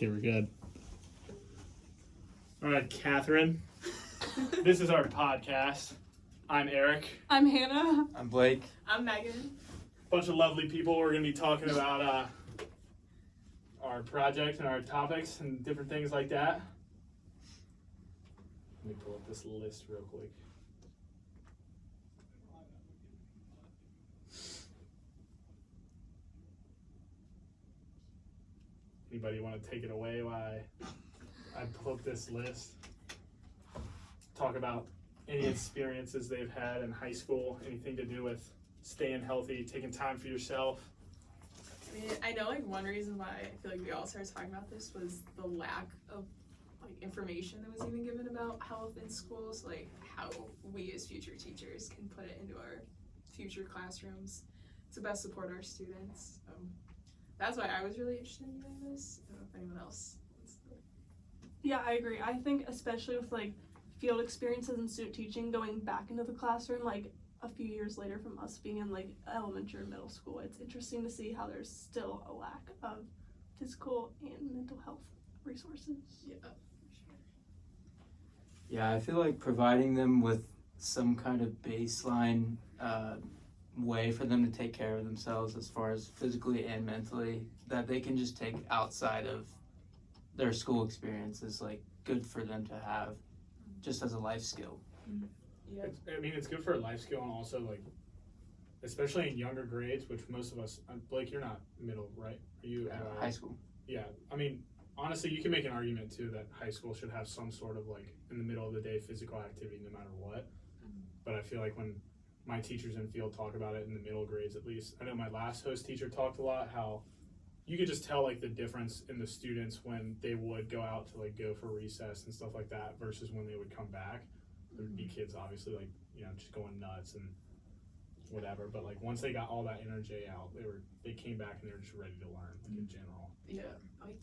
Okay, we're good. All right, Catherine. This is our podcast. I'm Eric. I'm Hannah. I'm Blake. I'm Megan. Bunch of lovely people. We're going to be talking about our projects and our topics and different things like that. Let me pull up this list real quick. Anybody want to take it away while I pull up this list? Talk about any experiences they've had in high school, anything to do with staying healthy, taking time for yourself. I mean, I know one reason why I feel like we all started talking about this was the lack of information that was even given about health in schools, like how we as future teachers can put it into our future classrooms to best support our students. That's why I was really interested in doing this. I don't know if anyone else wants to. Yeah, I agree. I think especially with field experiences and student teaching, going back into the classroom a few years later from us being in elementary or middle school, it's interesting to see how there's still a lack of physical and mental health resources. Yeah, for sure. Yeah, I feel like providing them with some kind of baseline way for them to take care of themselves as far as physically and mentally that they can just take outside of their school experience is good for them to have just as a life skill. Yeah. It's good for a life skill, and also especially in younger grades, which most of us, Blake, you're not middle, right? Are you at High school. Yeah, honestly, you can make an argument too that high school should have some sort of in the middle of the day physical activity no matter what. But I feel like when my teachers in field talk about it in the middle grades, at least, I know my last host teacher talked a lot how you could just tell the difference in the students when they would go out to go for recess and stuff like that versus when they would come back. There would be kids obviously just going nuts and whatever, but once they got all that energy out, they came back and they were just ready to learn in general. Yeah,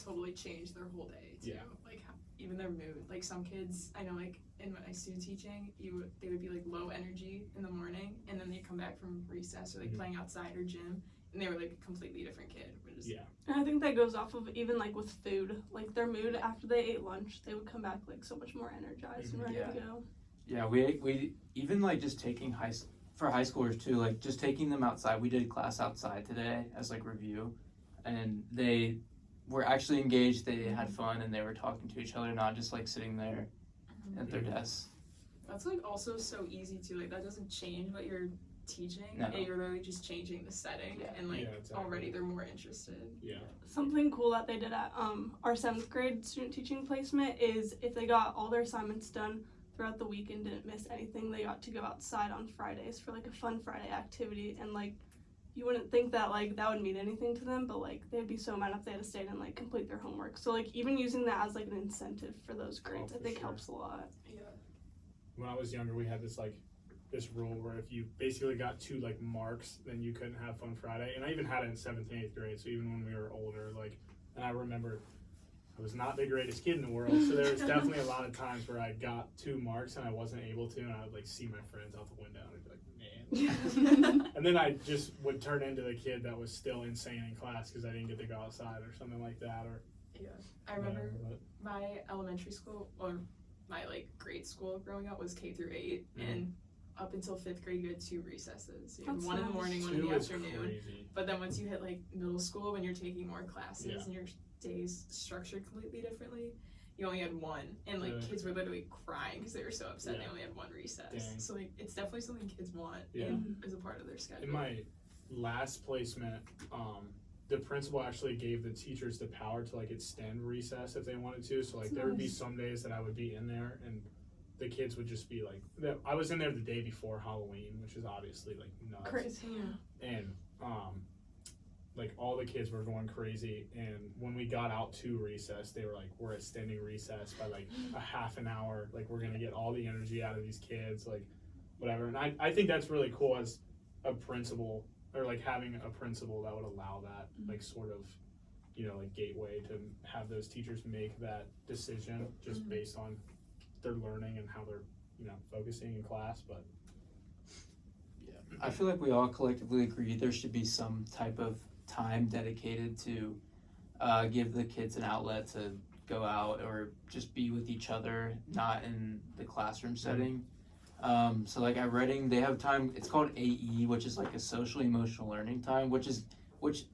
totally changed their whole day too. Yeah. Even their mood. Some kids, I know in my student teaching, they would be low energy in the morning, and then they come back from recess or playing outside or gym, and they were a completely different kid. Yeah. And I think that goes off of even with food, their mood after they ate lunch, they would come back so much more energized and ready to go. Yeah, we even just taking for high schoolers too, just taking them outside. We did a class outside today as review, and they were actually engaged. They had fun and they were talking to each other, not just sitting there at their desks. That's also so easy too. That doesn't change what you're teaching. No. You're really just changing the setting, and exactly. Already they're more interested. Yeah. Something cool that they did at our 7th grade student teaching placement is if they got all their assignments done throughout the week and didn't miss anything, they got to go outside on Fridays for a fun Friday activity. And you wouldn't think that that would mean anything to them, but they'd be so mad if they had to stay and complete their homework. So even using that as an incentive for those grades, I think helps a lot. Yeah. When I was younger, we had this this rule where if you basically got 2 marks, then you couldn't have Fun Friday. And I even had it in 7th and 8th grade, so even when we were older, and I remember I was not the greatest kid in the world, so there was definitely a lot of times where I got 2 marks and I wasn't able to, and I would see my friends out the window and I'd be man. And then I just would turn into the kid that was still insane in class because I didn't get to go outside or something like that. Or yeah, I remember my elementary school, or my grade school growing up was K through 8, and up until 5th grade you had 2 recesses. You had one in the morning, one in the afternoon. Crazy. But then once you hit middle school, when you're taking more classes and your days structured completely differently, you only had 1, and kids were literally crying because they were so upset they only had 1 recess. Dang. So it's definitely something kids want and is a part of their schedule. In my last placement, the principal actually gave the teachers the power to extend recess if they wanted to. So there would be some days that I would be in there and the kids would just be I was in there the day before Halloween, which is obviously nuts. Crazy. Yeah. And all the kids were going crazy, and when we got out to recess, they were we're extending recess by a half an hour. We're gonna get all the energy out of these kids, whatever. And I think that's really cool as a principal, or having a principal that would allow that sort of gateway to have those teachers make that decision just based on their learning and how they're focusing in class. But yeah, I feel we all collectively agree there should be some type of time dedicated to give the kids an outlet to go out or just be with each other, not in the classroom setting. So like at Reading, they have time, it's called AE, which is like a social emotional learning time, which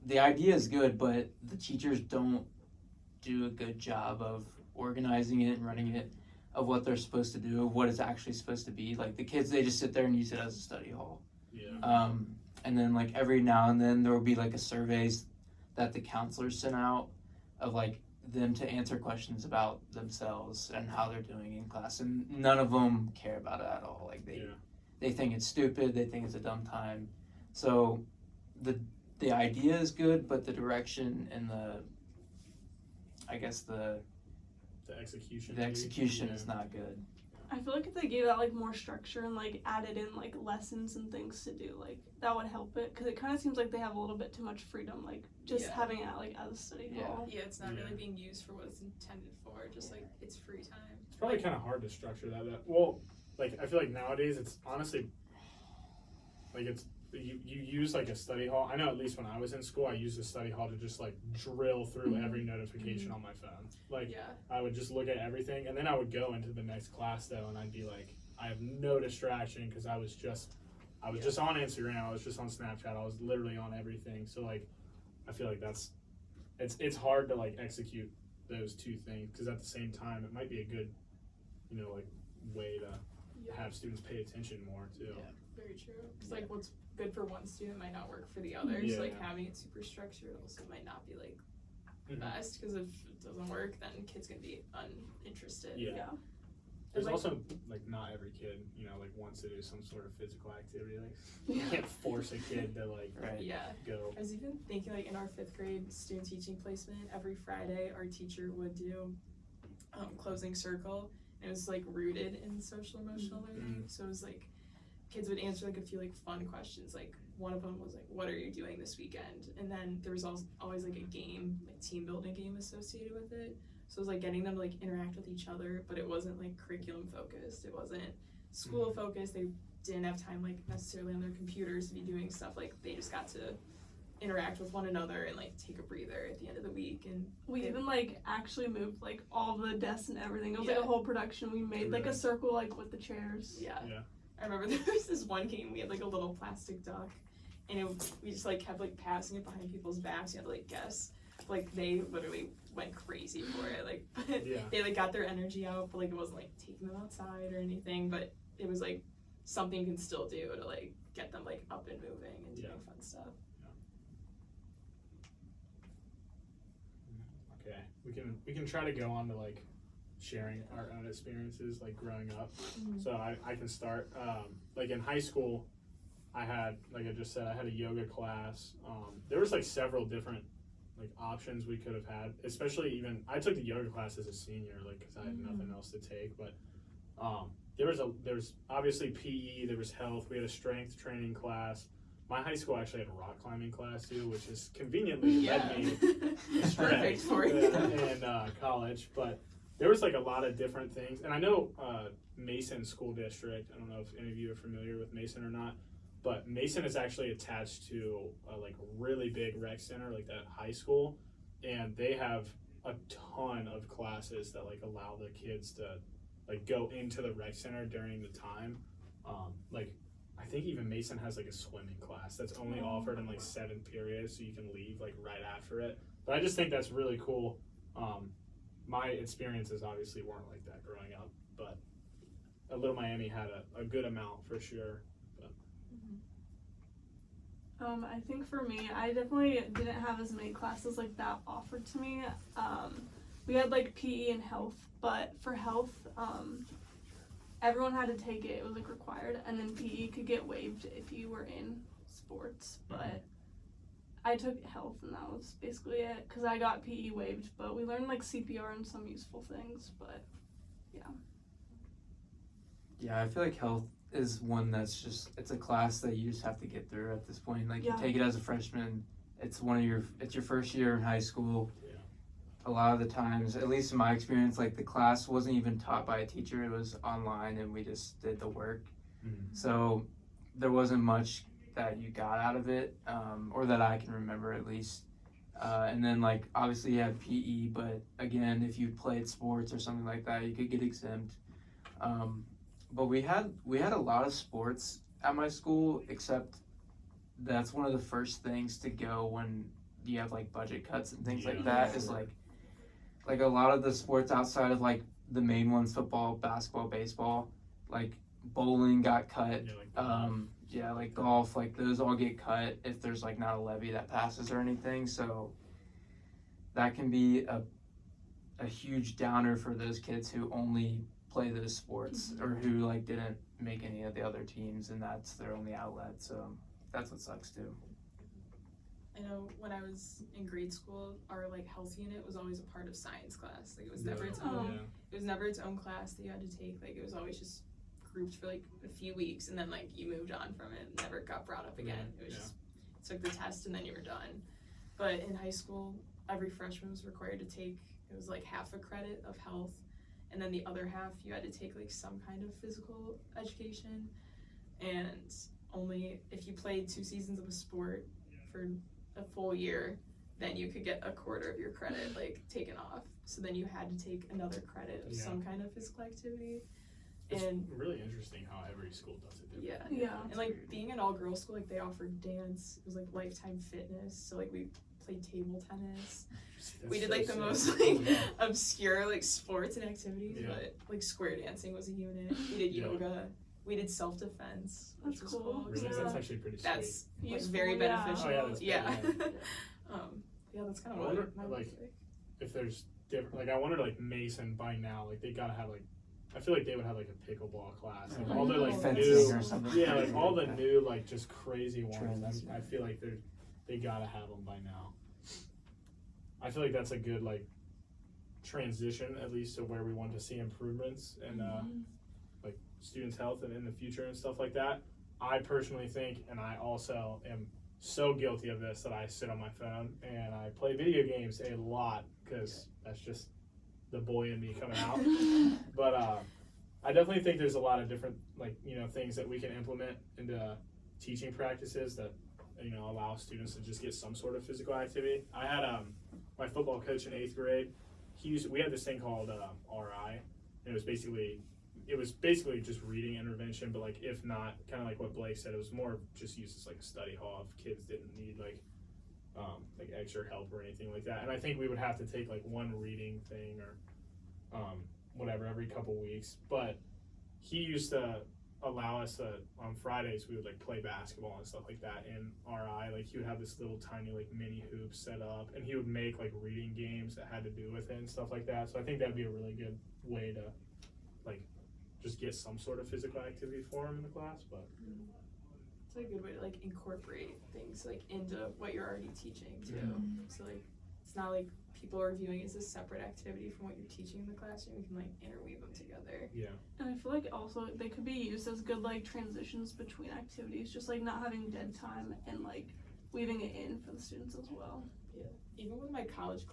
the idea is good, but the teachers don't do a good job of organizing it and running it, of what they're supposed to do, of what it's actually supposed to be. Like the kids, they just sit there and use it as a study hall. Yeah. And then like every now and then there will be like a surveys that the counselors sent out of like them to answer questions about themselves and how they're doing in class, and none of them care about it at all. Like they think it's stupid, they think it's a dumb time. So the idea is good, but the direction and the execution is not good. I feel like if they gave that like more structure and like added in like lessons and things to do, like that would help it, because it kind of seems like they have a little bit too much freedom, like just having it like as a study hall. Yeah, it's not really being used for what it's intended for, just like it's free time. It's probably kind of hard to structure that. Well, like I feel like nowadays it's honestly like it's you use like a study hall. I know at least when I was in school, I used a study hall to just like drill through every notification on my phone. Like I would just look at everything, and then I would go into the next class though, and I'd be like, I have no distraction because I was just on Instagram, I was just on Snapchat, I was literally on everything. So like, I feel like it's hard to like execute those two things, because at the same time it might be a good, like way to have students pay attention more too. Yeah, very true. Because like what's good for one student might not work for the others. Yeah. Like having it super structured also might not be like the best, because if it doesn't work, then kids can be uninterested. Yeah. There's also like not every kid, like wants to do some sort of physical activity. Like you can't force a kid to like go. I was even thinking like in our 5th grade student teaching placement, every Friday our teacher would do closing circle. It was like rooted in social emotional learning. So it was like kids would answer like a few like fun questions. Like one of them was like, what are you doing this weekend? And then there was always like a game, like team building game associated with it. So it was like getting them to like interact with each other, but it wasn't like curriculum focused. It wasn't school focused. They didn't have time like necessarily on their computers to be doing stuff. Like they just got to interact with one another and like take a breather at the end of the week. And we even like actually moved like all the desks and everything. It was like a whole production. We made like a circle like with the chairs. Yeah. I remember there was this one game, we had like a little plastic duck, and we just like kept like passing it behind people's backs. You had to like guess. Like they literally went crazy for it. Like they like got their energy out, but like it wasn't like taking them outside or anything. But it was like something you can still do to like get them like up and moving and doing fun stuff. Okay, we can try to go on to like sharing our own experiences like growing up. So I can start. Like in high school, I had, like I just said, I had a yoga class. There was like several different like options we could have had, especially even I took the yoga class as a senior, like because I had nothing else to take. But there was obviously PE, there was health, we had a strength training class. My high school actually had a rock climbing class too, which is conveniently led me astray in college. But there was like a lot of different things, and I know Mason School District, I don't know if any of you are familiar with Mason or not, but Mason is actually attached to like a really big rec center, like that high school, and they have a ton of classes that like allow the kids to like go into the rec center during the time. Like I think even Mason has like a swimming class that's only offered in like 7 periods, so you can leave like right after it. But I just think that's really cool. My experiences obviously weren't like that growing up, but Little Miami had a good amount for sure. I think for me, I definitely didn't have as many classes like that offered to me. We had like PE and health, but for health, everyone had to take it. It was like required, and then PE could get waived if you were in sports. But I took health, and that was basically it, because I got PE waived. But we learned like CPR and some useful things. But yeah, I feel like health is one that's just, it's a class that you just have to get through at this point. Like you take it as a freshman, it's your first year in high school. A lot of the times, at least in my experience, like the class wasn't even taught by a teacher, it was online and we just did the work. So there wasn't much that you got out of it, or that I can remember at least. And then like obviously you have PE, but again, if you played sports or something like that, you could get exempt. But we had a lot of sports at my school, except that's one of the first things to go when you have like budget cuts and things like that. Is like a lot of the sports outside of like the main ones, football, basketball, baseball, like bowling got cut. Like golf, like those all get cut if there's like not a levy that passes or anything. So that can be a huge downer for those kids who only play those sports or who like didn't make any of the other teams and that's their only outlet. So that's what sucks too. I know when I was in grade school, our like health unit was always a part of science class. Like it was never its own. It was never its own class that you had to take. Like it was always just grouped for like a few weeks, and then like you moved on from it and never got brought up again. It was just took the test and then you were done. But in high school, every freshman was required to take. It was like half a credit of health, and then the other half you had to take like some kind of physical education, and only if you played 2 seasons of a sport for a full year, then you could get a quarter of your credit like taken off. So then you had to take another credit of some kind of physical activity. It's and really interesting how every school does it differently. Yeah. And like being an all-girls school, like they offered dance. It was like Lifetime Fitness. So like we played table tennis. We did like the most like obscure like sports and activities, but like square dancing was a unit. We did yoga. We did self-defense, which was cool. Really? That's actually pretty sweet. That's like Useful, very beneficial. Oh, yeah, that's good, Yeah, that's kind I of wonder, what like, if there's different, like I wonder like Mason by now, like they gotta have like, I feel like they would have like a pickleball class, like all the like fencing new, or something. yeah, like all the new like just crazy ones. Trends. I feel like they gotta have them by now. I feel like that's a good like transition at least to where we want to see improvements and like students' health and in the future and stuff like that. I personally think, and I also am so guilty of this, that I sit on my phone and I play video games a lot because that's just the boy in me coming out. But I definitely think there's a lot of different like things that we can implement into teaching practices that allow students to just get some sort of physical activity. I had my football coach in 8th grade. We had this thing called RI, and it was basically just reading intervention, but like if not, kind of like what Blake said, it was more just used as like a study hall if kids didn't need like extra help or anything like that. And I think we would have to take like one reading thing or whatever every couple weeks. But he used to allow us to, on Fridays we would like play basketball and stuff like that in RI. Like he would have this little tiny like mini hoop set up, and he would make like reading games that had to do with it and stuff like that. So I think that'd be a really good way to like just get some sort of physical activity for him in the class. But it's like a good way to like incorporate things like into what you're already teaching too. So like it's not like people are viewing it as a separate activity from what you're teaching in the classroom. You can like interweave them together. And I feel like also they could be used as good like transitions between activities, just like not having dead time and like weaving it in for the students as well. Even with my college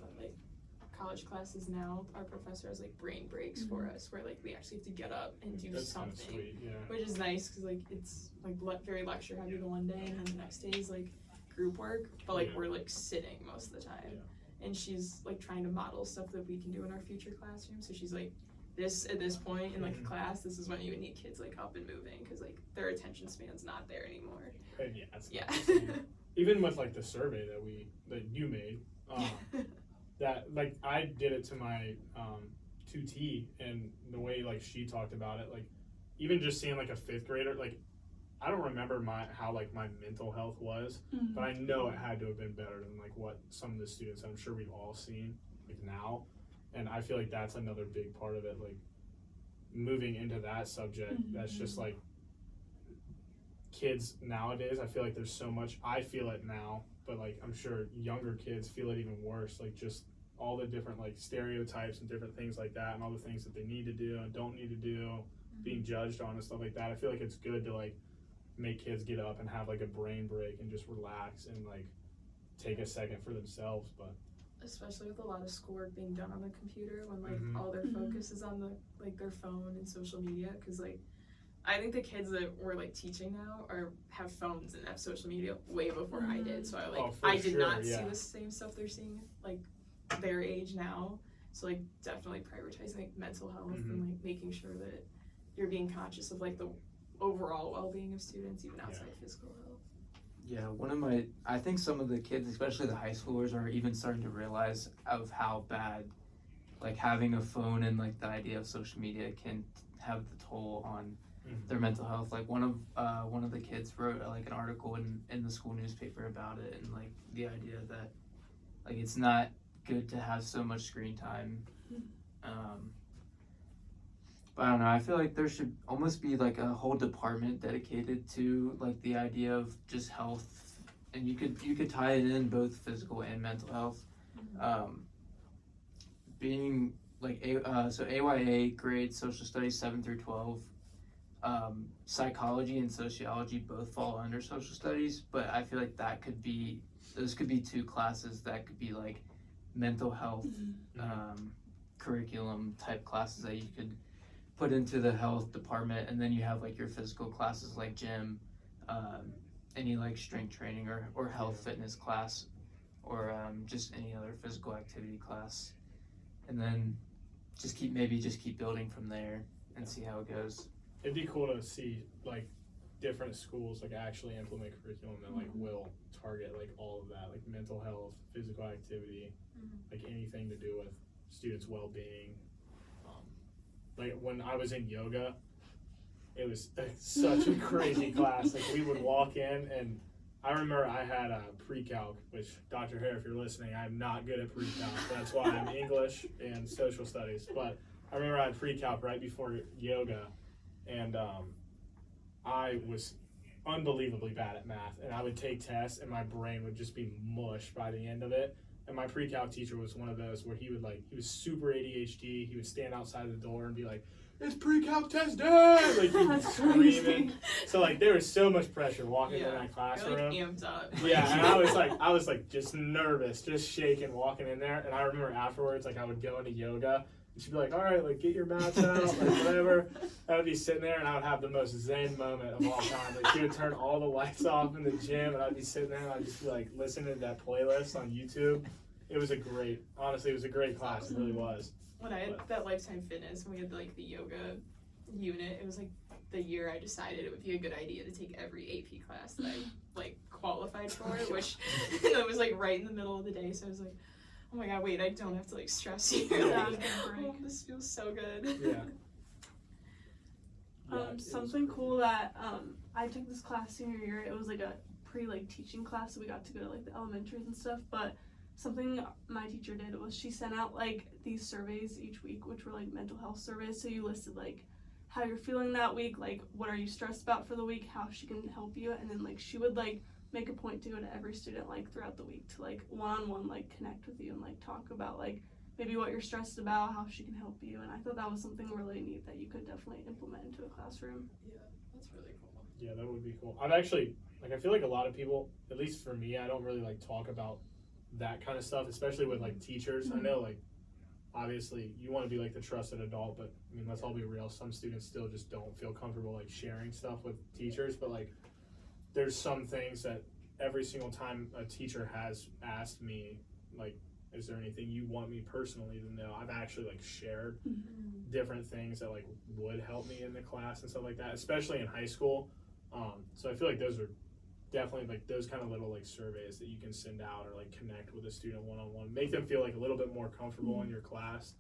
classes now, our professor has like brain breaks for us where like we actually have to get up and do that's something, sweet, which is nice because like it's like very lecture heavy the one day, and then the next day is like group work, but like we're like sitting most of the time. And she's like trying to model stuff that we can do in our future classroom. So she's like, at this point in like a class, this is when you would need kids like up and moving because like their attention span's not there anymore. And even with like the survey that you made, that like I did it to my 2T, and the way like she talked about it, like even just seeing like a 5th grader, like I don't remember how my mental health was, but I know it had to have been better than like what some of the students I'm sure we've all seen like now. And I feel like that's another big part of it, like moving into that subject. That's just like kids nowadays, I feel like there's so much, I feel it now, but like I'm sure younger kids feel it even worse, like just all the different like stereotypes and different things like that, and all the things that they need to do and don't need to do, being judged on and stuff like that. I feel like it's good to like make kids get up and have like a brain break and just relax and like take a second for themselves. But especially with a lot of schoolwork being done on the computer when like all their focus is on their phone and social media, because like I think the kids that we're like teaching now have phones and have social media way before I did. So I did not see the same stuff they're seeing like their age now. So like definitely prioritizing like mental health and like making sure that you're being conscious of like the overall well-being of students even outside physical health. Yeah, I think some of the kids, especially the high schoolers, are even starting to realize of how bad like having a phone and like the idea of social media can have the toll on their mental health. Like one of the kids wrote like an article in the school newspaper about it, and like the idea that like it's not good to have so much screen time. But I don't know, I feel like there should almost be like a whole department dedicated to like the idea of just health, and you could tie it in both physical and mental health. Being like so AYA grades social studies 7 through 12. Psychology and sociology both fall under social studies, but I feel like those could be two classes that could be like mental health curriculum type classes that you could put into the health department, and then you have like your physical classes like gym, any like strength training or health fitness class, or just any other physical activity class, and then just keep building from there and see how it goes. It'd be cool to see like different schools like actually implement curriculum that like will target like all of that, like mental health, physical activity, like anything to do with students' well-being. Like when I was in yoga, it was such a crazy class. Like we would walk in, and I remember I had a pre-calc, which Dr. Hare, if you're listening, I'm not good at pre-calc. That's why I'm English and social studies. But I remember I had pre-calc right before yoga, and I was unbelievably bad at math, and I would take tests, and my brain would just be mush by the end of it. And my pre-calc teacher was one of those where he was super ADHD. He would stand outside the door and be like, "It's pre-calc test day!" Like he was screaming. So like there was so much pressure walking in that classroom. You're like amped up. Yeah, and I was like just nervous, just shaking walking in there. And I remember afterwards, like I would go into yoga, and she'd be like, "All right, like get your mats out, like whatever." I would be sitting there, and I would have the most zen moment of all time. Like she would turn all the lights off in the gym, and I'd be sitting there, and I'd just be like listening to that playlist on YouTube. It was a great class. It really was. When I had that Lifetime Fitness, and we had like the yoga unit, it was like the year I decided it would be a good idea to take every AP class that I like qualified for, which it was like right in the middle of the day. So I was like, oh my god, wait, I don't have to like stress here. Oh, this feels so good. Yeah. Something cool that I took this class senior year. It was like a teaching class, so we got to go to like the elementaries and stuff. But something my teacher did was she sent out like these surveys each week, which were like mental health surveys. So you listed like how you're feeling that week, like what are you stressed about for the week, how she can help you, and then like she would like make a point to go to every student like throughout the week to like one-on-one like connect with you and like talk about like maybe what you're stressed about, how she can help you. And I thought that was something really neat that you could definitely implement into a classroom. Yeah, that's really cool. Yeah, that would be cool. I've actually, like, I feel like a lot of people, at least for me, I don't really like talk about that kind of stuff, especially with like teachers. I know like obviously you want to be like the trusted adult, but I mean, let's all be real, some students still just don't feel comfortable like sharing stuff with teachers. But like there's some things that every single time a teacher has asked me, like, is there anything you want me personally to know, I've actually like shared different things that like would help me in the class and stuff like that, especially in high school. So I feel like those are definitely like those kind of little like surveys that you can send out or like connect with a student one-on-one, make them feel like a little bit more comfortable in your class.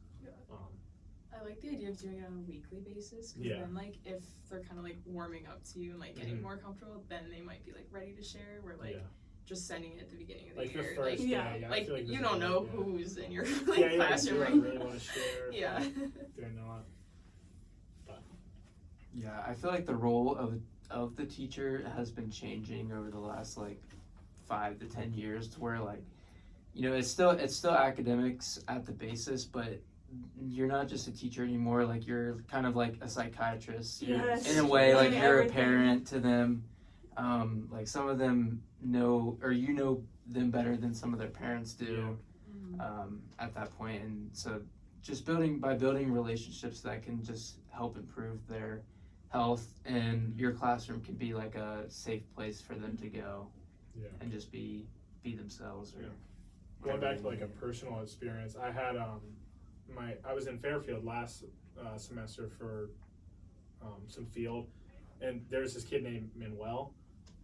I like the idea of doing it on a weekly basis, because then like if they're kind of like warming up to you and like getting more comfortable, then they might be like ready to share, where like just sending it at the beginning of the like year, the first like, day, like I feel you don't know who's in your like do classroom, I right? really want to share? Yeah. Do I not? But Yeah, I feel like the role of the teacher has been changing over the last like 5 to 10 years, to where like, you know, it's still academics at the basis, but you're not just a teacher anymore. Like you're kind of like a psychiatrist. Yes. In a way, like you're Everything. a parent to them. Like some of them know, or you know them better than some of their parents do. At that point. And so just building relationships that can just help improve their health, and your classroom can be like a safe place for them to go Yeah. and just be themselves. Or Yeah. Going back to whatever like a personal experience, I had I was in Fairfield last semester for some field, and there's this kid named Manuel,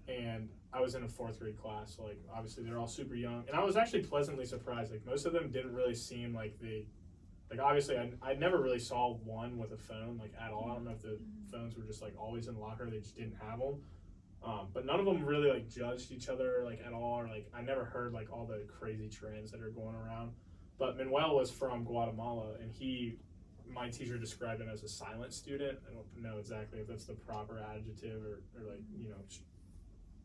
and I was in a 4th grade class. So like obviously they're all super young, and I was actually pleasantly surprised. Like most of them didn't really seem like obviously I never really saw one with a phone like at all. I don't know if the phones were just like always in the locker, they just didn't have them. But none of them really like judged each other like at all, or like I never heard like all the crazy trends that are going around. But Manuel was from Guatemala, and my teacher described him as a silent student. I don't know exactly if that's the proper adjective or like, you know,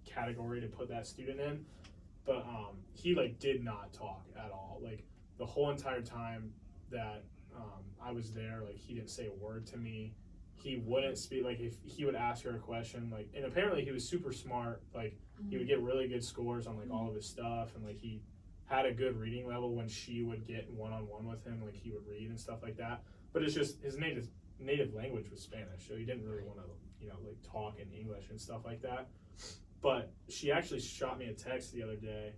category to put that student in. But he like did not talk at all. Like the whole entire time that I was there, like he didn't say a word to me. He wouldn't speak. Like if he would ask her a question, like, and apparently he was super smart. Like he would get really good scores on like all of his stuff, and like he had a good reading level when she would get one-on-one with him. Like he would read and stuff like that. But it's just his native language was Spanish, so he didn't really want to, you know, like talk in English and stuff like that. But she actually shot me a text the other day.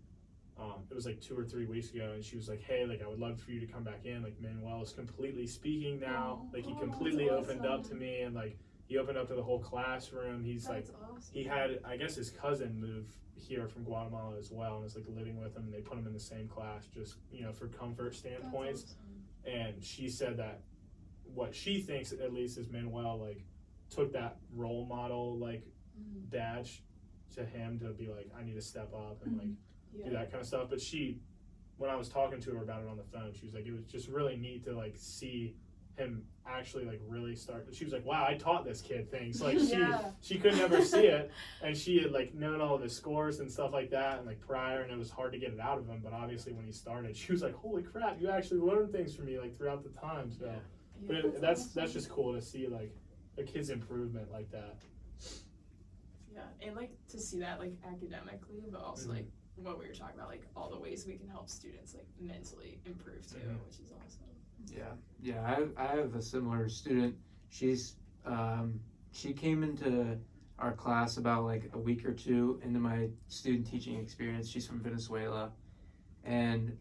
It was like 2 or 3 weeks ago, and she was like, "Hey, like I would love for you to come back in. Like Manuel is completely speaking now. Like he completely opened up to me, and like he opened up to the whole classroom. He's That's like, awesome. he had, I guess his cousin moved here from Guatemala as well, and is like living with him. And they put him in the same class, just, you know, for comfort standpoints. That's awesome. And she said that what she thinks at least is Manuel like took that role model like badge to him to be like, I need to step up and like do that kind of stuff. But when I was talking to her about it on the phone, she was like, it was just really neat to like see him actually like really start. She was like, wow, I taught this kid things. Like she could never see it, and she had like known all of his scores and stuff like that and like prior, and it was hard to get it out of him. But obviously when he started, she was like, holy crap, you actually learned things from me like throughout the time. So but that's just cool to see like a kid's improvement like that. Yeah, and like to see that like academically, but also like what we were talking about, like all the ways we can help students like mentally improve too, which is awesome. Yeah. I have a similar student. She's she came into our class about like a week or 2 into my student teaching experience. She's from Venezuela, and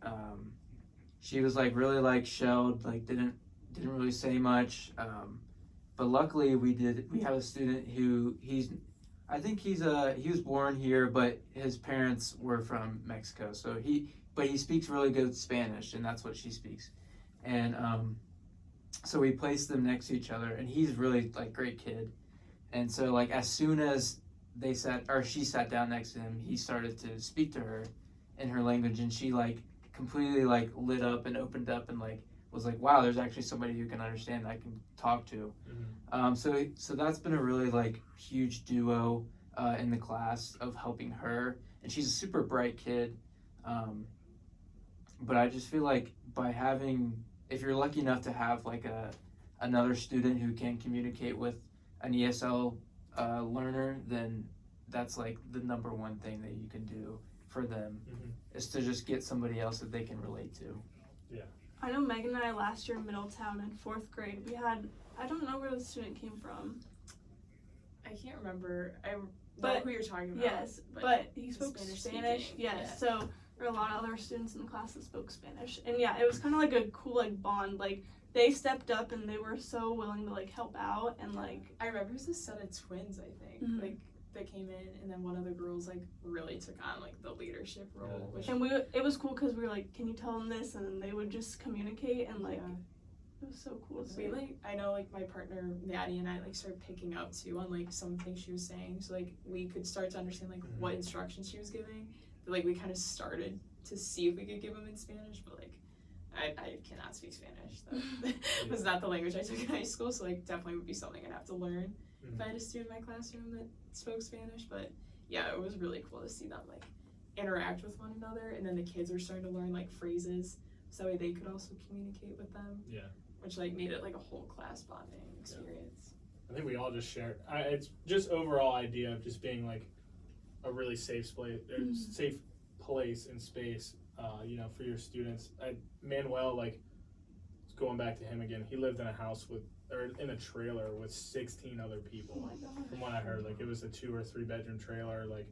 she was like really like shelled, like didn't really say much. But luckily we have a student who I think he was born here, but his parents were from Mexico. So he speaks really good Spanish, and that's what she speaks. And so we placed them next to each other, and he's really like great kid. And so like as soon as she sat down next to him, he started to speak to her in her language, and she like completely like lit up and opened up and like was like, wow, there's actually somebody who can understand, I can talk to. So that's been a really like huge duo in the class of helping her, and she's a super bright kid. But I just feel like if you're lucky enough to have like another student who can communicate with an ESL learner, then that's like the number one thing that you can do for them is to just get somebody else that they can relate to. I know Megan and I last year in Middletown in 4th grade, we had, I don't know where the student came from. I can't remember. I know who you're talking about. Yes, but he spoke Spanish. Yes, yeah. So there were a lot of other students in the class that spoke Spanish. And yeah, it was kind of like a cool like bond. Like they stepped up and they were so willing to like help out and like. I remember it was a set of twins, I think. Like that came in, and then one of the girls like really took on like the leadership role. And it was cool because we were like, can you tell them this? And then they would just communicate and like. It was so cool to see. I know like my partner Maddie and I like started picking up too on like some things she was saying, so like we could start to understand like what instructions she was giving. But like we kind of started to see if we could give them in Spanish, but like I cannot speak Spanish. That was not the language I took in high school, so like definitely would be something I'd have to learn if I had a student in my classroom that spoke Spanish. But yeah, it was really cool to see them like interact with one another, and then the kids were starting to learn like phrases so that way they could also communicate with them. Which like made it like a whole class bonding experience. I think we all just shared. It's just overall idea of just being like a really safe place and space, you know, for your students. Manuel, like going back to him again, he lived in a house with or in a trailer with 16 other Oh people. my gosh. From what I heard, like it was a 2 or 3 bedroom trailer. Like,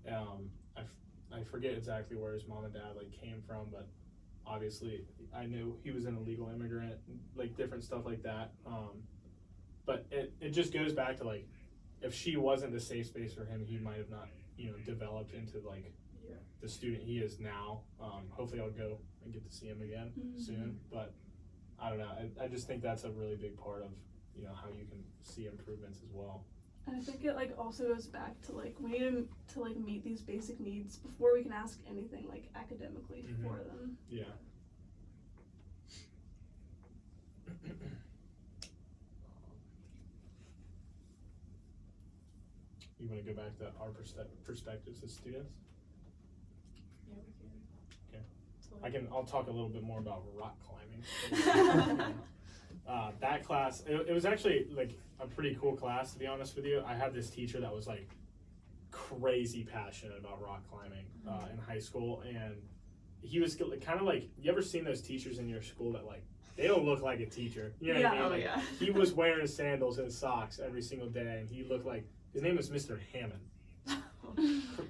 I forget exactly where his mom and dad like came from, but obviously I knew he was an illegal immigrant, like different stuff like that. But it just goes back to like, if she wasn't the safe space for him, he might have not, developed into like the student he is now. Hopefully I'll go and get to see him again soon, but I don't know. I just think that's a really big part of, how you can see improvements as well. And I think it like also goes back to like we need to like meet these basic needs before we can ask anything like academically for them. Yeah. You want to go back to our perspectives as students? Yeah, we can. Okay. So, I'll talk a little bit more about rock climbing. That class, it was actually like a pretty cool class, to be honest with you. I had this teacher that was like crazy passionate about rock climbing in high school, and he was kind of like, you ever seen those teachers in your school that like, they don't look like a teacher, you know what I mean? Oh, Like, yeah. he was wearing his sandals and socks every single day, and he looked like, his name was Mr. Hammond.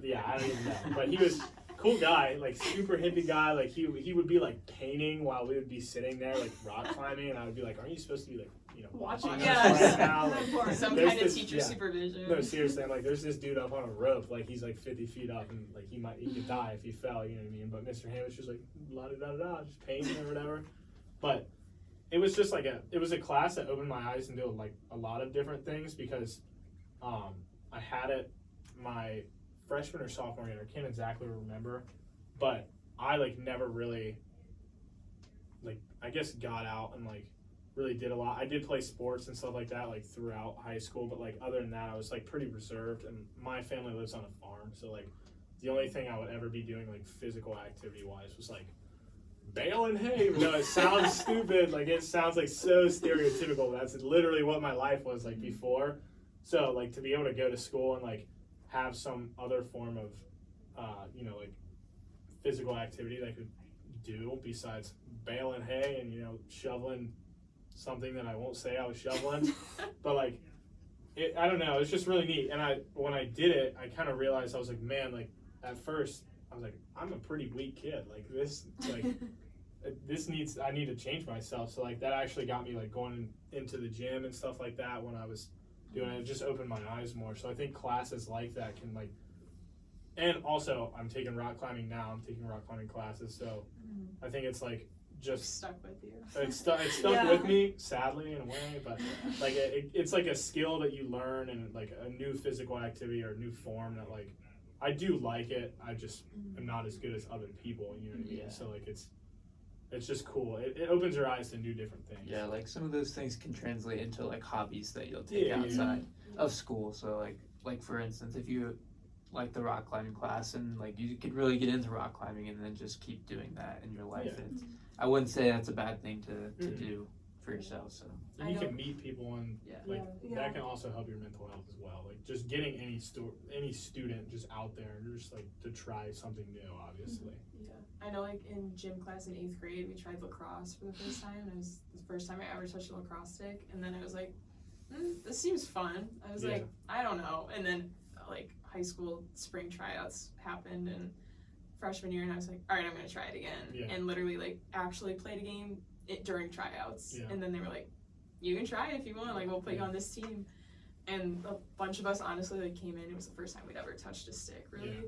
Yeah, I don't even know, but he was cool guy, like super hippie guy. Like he would be like painting while we would be sitting there like rock climbing, and I would be like, aren't you supposed to be like, watching us right now? Like, some there's kind of this- teacher yeah. supervision. No, seriously, I'm like, there's this dude up on a rope, like he's like 50 feet up, and like he could die if he fell, you know what I mean? But Mr. Hammond's just like la da da da, just painting or whatever. But it was just like it was a class that opened my eyes into like a lot of different things, because I had it my freshman or sophomore year, I can't exactly remember, but I like never really like, I guess, got out and like really did a lot. I did play sports and stuff like that like throughout high school, but like other than that I was like pretty reserved, and my family lives on a farm, so like the only thing I would ever be doing like physical activity wise was like baling hay. No, it sounds stupid, like it sounds like so stereotypical. That's literally what my life was like before. So like to be able to go to school and like have some other form of like physical activity that I could do besides baling hay and shoveling something that I won't say I was shoveling, but like I don't know, it's just really neat. And when I did it, I kind of realized, I was like, man, like at first I was like, I'm a pretty weak kid, like this, like I need to change myself. So like that actually got me like going into the gym and stuff like that when I was doing it. It just opened my eyes more. So I think classes like that can like, and also I'm taking rock climbing now. I'm taking rock climbing classes, so I think it's like just stuck with you. It's stuck Yeah. with me, sadly, in a way. But like it's like a skill that you learn, and like a new physical activity or a new form that like I do like it. I just am not as good as other people. You know what I mean? Yeah. So like it's just cool. It opens your eyes to new different things. Yeah, like some of those things can translate into like hobbies that you'll take Yeah, yeah. outside of school. So like for instance, if you like the rock climbing class and like you could really get into rock climbing and then just keep doing that in your life. Yeah. I wouldn't say that's a bad thing to Mhm. do for yourself. So And you can meet people, and like Yeah. that can also help your mental health as well. Like just getting any student just out there and just like to try something new, obviously. Yeah, I know, like in gym class in 8th grade, we tried lacrosse for the first time. It was the first time I ever touched a lacrosse stick, and then I was like, this seems fun. I was Yeah. like, I don't know. And then like high school spring tryouts happened, and freshman year, and I was like, all right, I'm gonna try it again. Yeah. And literally like actually played a game during tryouts, Yeah. and then they were like, you can try it if you want, like we'll put you on this team. And a bunch of us honestly like came in, it was the first time we'd ever touched a stick, really. Yeah.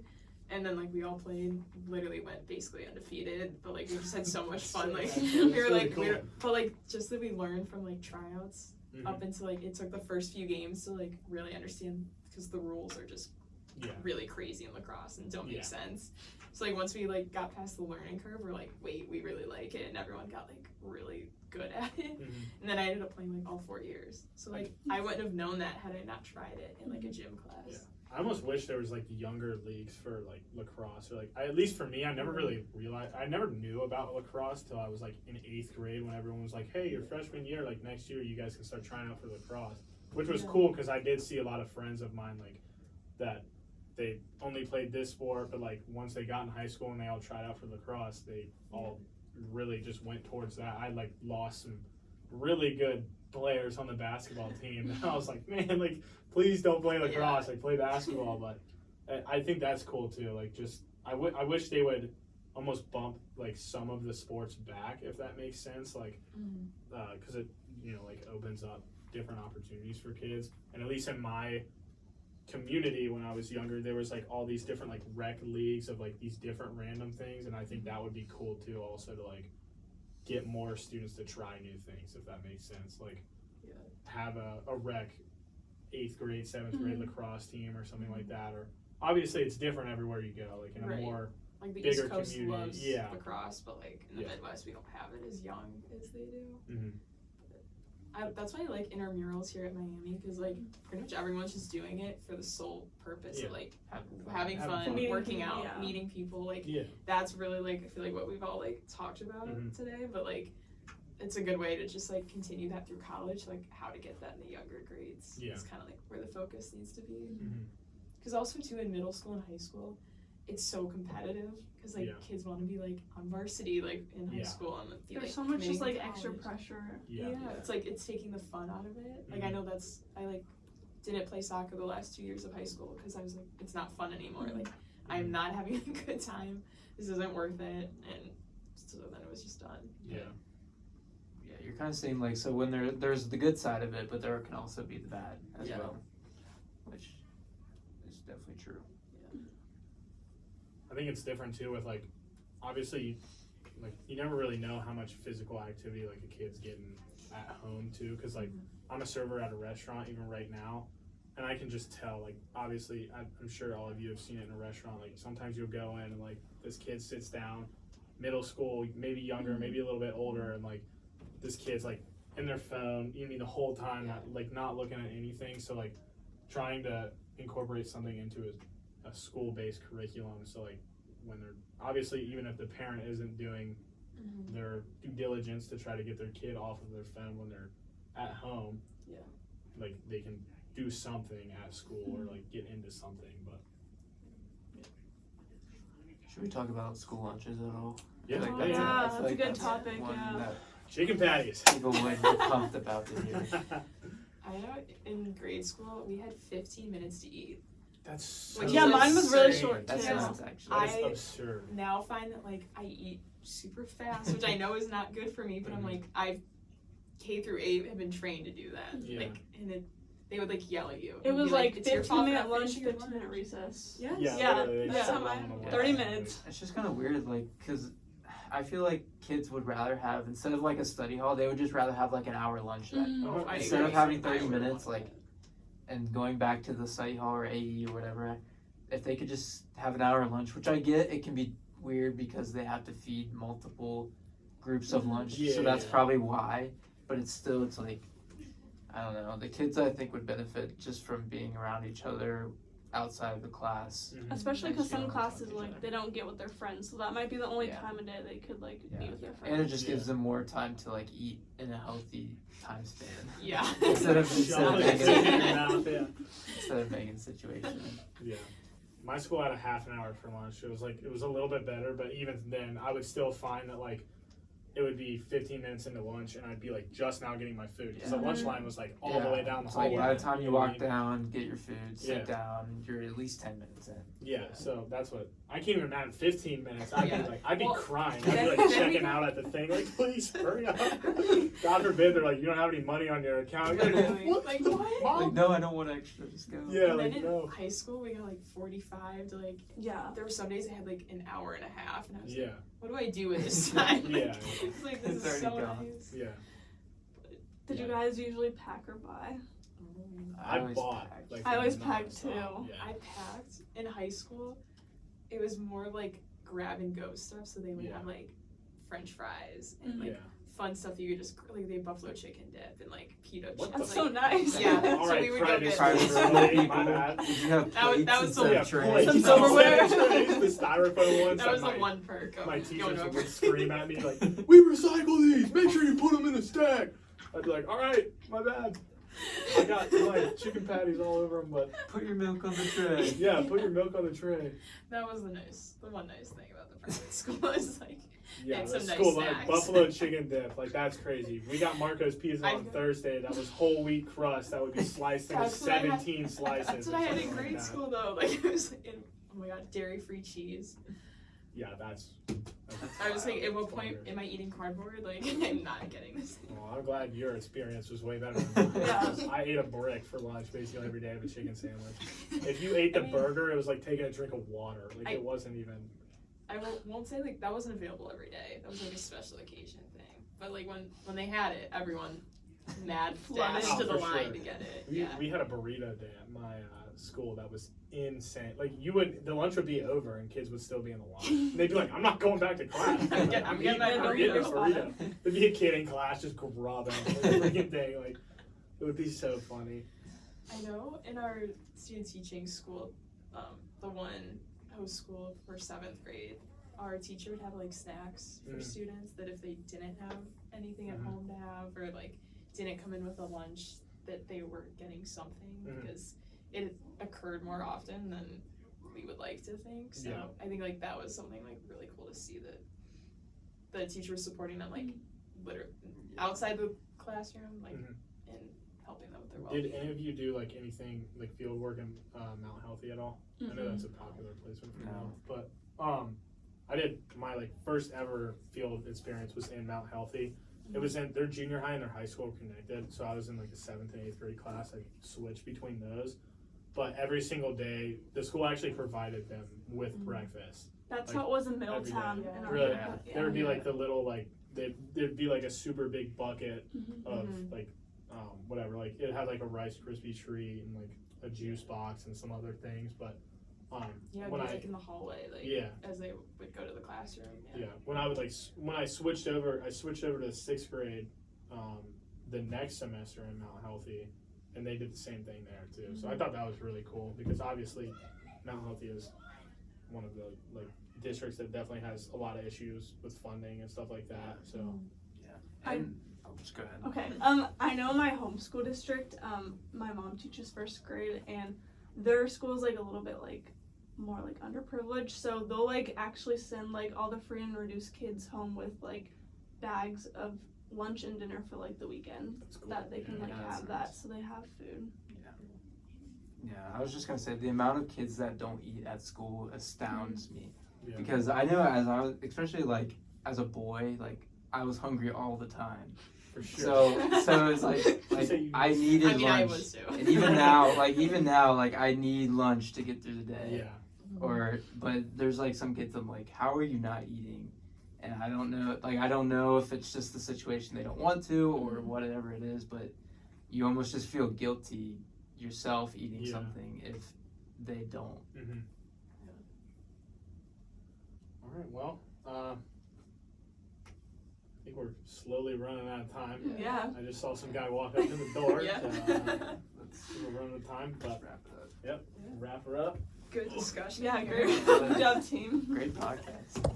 And then like we all played, literally went basically undefeated, but like we just had so much fun. Like That's we were really like, cool. but like just that we learned from like tryouts Mhm. up into like it took the first few games to like really understand, because the rules are just Yeah. really crazy in lacrosse and don't Yeah. make sense. So like once we like got past the learning curve, we're like, wait, we really like it, and everyone got like really good at it. Mhm. And then I ended up playing like all 4 years. So like I wouldn't have known that had I not tried it in like a gym class. Yeah. I almost wish there was like younger leagues for like lacrosse, or like at least for me, I never really realized, I never knew about lacrosse till I was like in 8th grade, when everyone was like, hey, your freshman year, like next year you guys can start trying out for lacrosse, which was Yeah. cool, because I did see a lot of friends of mine like that they only played this sport, but like once they got in high school and they all tried out for lacrosse, they all really just went towards that. I like lost some really good players on the basketball team. And I was like, man, like, please don't play lacrosse, like, play basketball. But I think that's cool too. Like, just I wish they would almost bump like some of the sports back, if that makes sense. Like, because it like opens up different opportunities for kids. And at least in my community when I was younger, there was like all these different like rec leagues of like these different random things, and I think that would be cool too, also to like get more students to try new things, if that makes sense. Like, have a rec 8th grade, 7th grade lacrosse team or something like that. Or obviously it's different everywhere you go, like in a more like the bigger East Coast community. loves lacrosse, but like in the Midwest we don't have it as young as they do. That's why I like intramurals here at Miami, because like pretty much everyone's just doing it for the sole purpose of like having fun, working out, meeting people. Like that's really like I feel like what we've all like talked about today. But like it's a good way to just like continue that through college, like how to get that in the younger grades. It's kind of like where the focus needs to be. Because also too in middle school and high school, it's so competitive because like kids want to be like on varsity like in high school, and there's like, so much just like college. extra pressure. It's like it's taking the fun out of it. Like I know I like didn't play soccer the last 2 years of high school because I was like it's not fun anymore. Like I'm not having a good time. This isn't worth it, and so then it was just done. Yeah, you're kind of saying like, so when there's the good side of it, but there can also be the bad as well, which is definitely true. I think it's different too with like, obviously, like you never really know how much physical activity like a kid's getting at home too, because like I'm a server at a restaurant even right now, and I can just tell, like, obviously I'm sure all of you have seen it in a restaurant, like sometimes you'll go in and like this kid sits down, middle school, maybe younger, maybe a little bit older, and like this kid's like in their phone the whole time, not looking at anything. So like trying to incorporate something into a school-based curriculum, so like when they're obviously, even if the parent isn't doing their due diligence to try to get their kid off of their phone when they're at home, like they can do something at school or like get into something. But should we talk about school lunches at all? Yeah, that's a good topic. That chicken patties. people would be pumped about to hear. I know in grade school we had 15 minutes to eat. That's so mine was really insane. short too. That's nuts, actually. That is absurd. Now find that like I eat super fast, which I know is not good for me, but I'm like K through 8 have been trained to do that. Like, and they would like yell at you. It was like 15-minute lunch, finishing your 15-minute recess. That's how mine was. 30 minutes. It's just kind of weird, like, because I feel like kids would rather have, instead of like a study hall, they would just rather have like an hour lunch instead of having 30 minutes, like, and going back to the study hall or AE or whatever. If they could just have an hour lunch, which I get, it can be weird because they have to feed multiple groups of lunch, so that's probably why. But it's like, I don't know, the kids I think would benefit just from being around each other outside of the class. Especially because some classes like they don't get with their friends, so that might be the only time of day they could like be with their friends. And it just gives them more time to like eat in a healthy time span. Yeah. instead of making situation. Yeah. My school had a half an hour for lunch. It was a little bit better, but even then I would still find that like it would be 15 minutes into lunch and I'd be like just now getting my food because the lunch line was like all the way down the hallway. By the time you walk down, get your food, sit down, you're at least 10 minutes in. So that's what I can't even imagine 15 minutes. I'd be crying. I'd be like checking out at the thing, like please hurry up. God forbid they're like, you don't have any money on your account. You're like, what? Mom? Like, no, I don't want extra. Just go. Yeah, and like then no. in high school we got like 45 to like there were some days I had like an hour and a half, and I was like, what do I do with this time? It's like this is so nice. Did you guys usually pack or buy? I bought. Like, I always packed too. I packed in high school. It was more like grab and go stuff, so they would have like French fries and like fun stuff that you could just like they buffalo chicken dip and like pita chips. That's so nice. Yeah, all so right, we would go get Did you have plates that was instead of trays? Some silverware. The styrofoam ones. That was the one perk. My Of teachers going would scream at me like, "We recycle these. Make sure you put them in a stack." I'd be like, "All right, my bad." I got my chicken patties all over them, but put your milk on the tray. Yeah, put your milk on the tray. That was the one nice thing about the private school is like Yeah, And the some nice school lunch, snacks. buffalo chicken dip, like that's crazy. We got Marco's pizza I on know. Thursday. That was whole wheat crust that would be sliced into That's what I had- 17 slices. That's what or I had something in like grade that. school though. Like it was in, oh my god, dairy-free cheese. Yeah, that's I was like, at what That's point weird. am I eating cardboard? Like I'm not getting this. Well, I'm glad your experience was way better than mine. Yeah. because I ate a brick for lunch basically every day of a chicken sandwich. If you ate the I mean, burger, it was like taking a drink of water. Like I- it wasn't even. I won't say like that wasn't available every day. That was like a special occasion thing. But like when they had it, everyone mad Flooded. dashed to Oh, the for line sure. to get it. We, Yeah. we had a burrito day at my school that was insane. Like the lunch would be over and kids would still be in the line. And they'd be like, "I'm not going back to class. I'm getting my eating- I'm burrito." getting this burrito." There'd be a kid in class just grubbing the freaking thing. Like it would be so funny. I know in our student teaching school, the one host school for 7th grade, our teacher would have like snacks for Mhm. students that if they didn't have anything at Mhm. home to have or like didn't come in with a lunch that they were getting something Mhm. because it occurred more often than we would like to think. So Yeah. I think like that was something like really cool to see that the teacher was supporting them like literally outside the classroom like Mhm. and helping them with their well-being. Did any of you do like anything like field work in Mount Healthy at all? I know that's a popular placement for No. now, but I did my like first ever field experience was in Mount Healthy. It was in their junior high and their high school were connected, so I was in like the 7th and 8th grade class. I switched between those, but every single day the school actually provided them with Mhm. breakfast. That's Like, how it was in every Middletown. day. In our Really, neighborhood, there would be Yeah. like the little like there'd be like a super big bucket Mhm. of Mhm. like whatever, like it had like a Rice Krispie treat and like a juice box and some other things, but Yeah, when it'd be I like in the hallway, like yeah as they would go to the classroom. yeah when I would like when I switched over to 6th grade the next semester in Mount Healthy, and they did the same thing there too. So I thought that was really cool because obviously Mount Healthy is one of the like districts that definitely has a lot of issues with funding and stuff like that. So And oh, just go ahead. Okay. I know my homeschool district. My mom teaches 1st grade, and their school is like a little bit like more like underprivileged. So they'll like actually send like all the free and reduced kids home with like bags of lunch and dinner for like the weekend that's cool. that they can like Yeah, that's have nice. that, so they have food. Yeah, I was just gonna say the amount of kids that don't eat at school astounds me Yeah. because I know as I was, especially like as a boy, like I was hungry all the time. For sure. So it's like So you- I needed I mean, lunch. I was too. And even now, like I need lunch to get through the day. yeah. But there's like some kids I'm like, how are you not eating? And I don't know if it's just the situation they don't want to or whatever it is, but you almost just feel guilty yourself eating Yeah. something if they don't. Mm-hmm. All right. Well, I think we're slowly running out of time. Yeah. I just saw some guy walk up to the door. Yeah. So, we're running out of time, but Wrap it up. wrap her up. Good discussion. Yeah, here. great. Good job, team. Great podcast.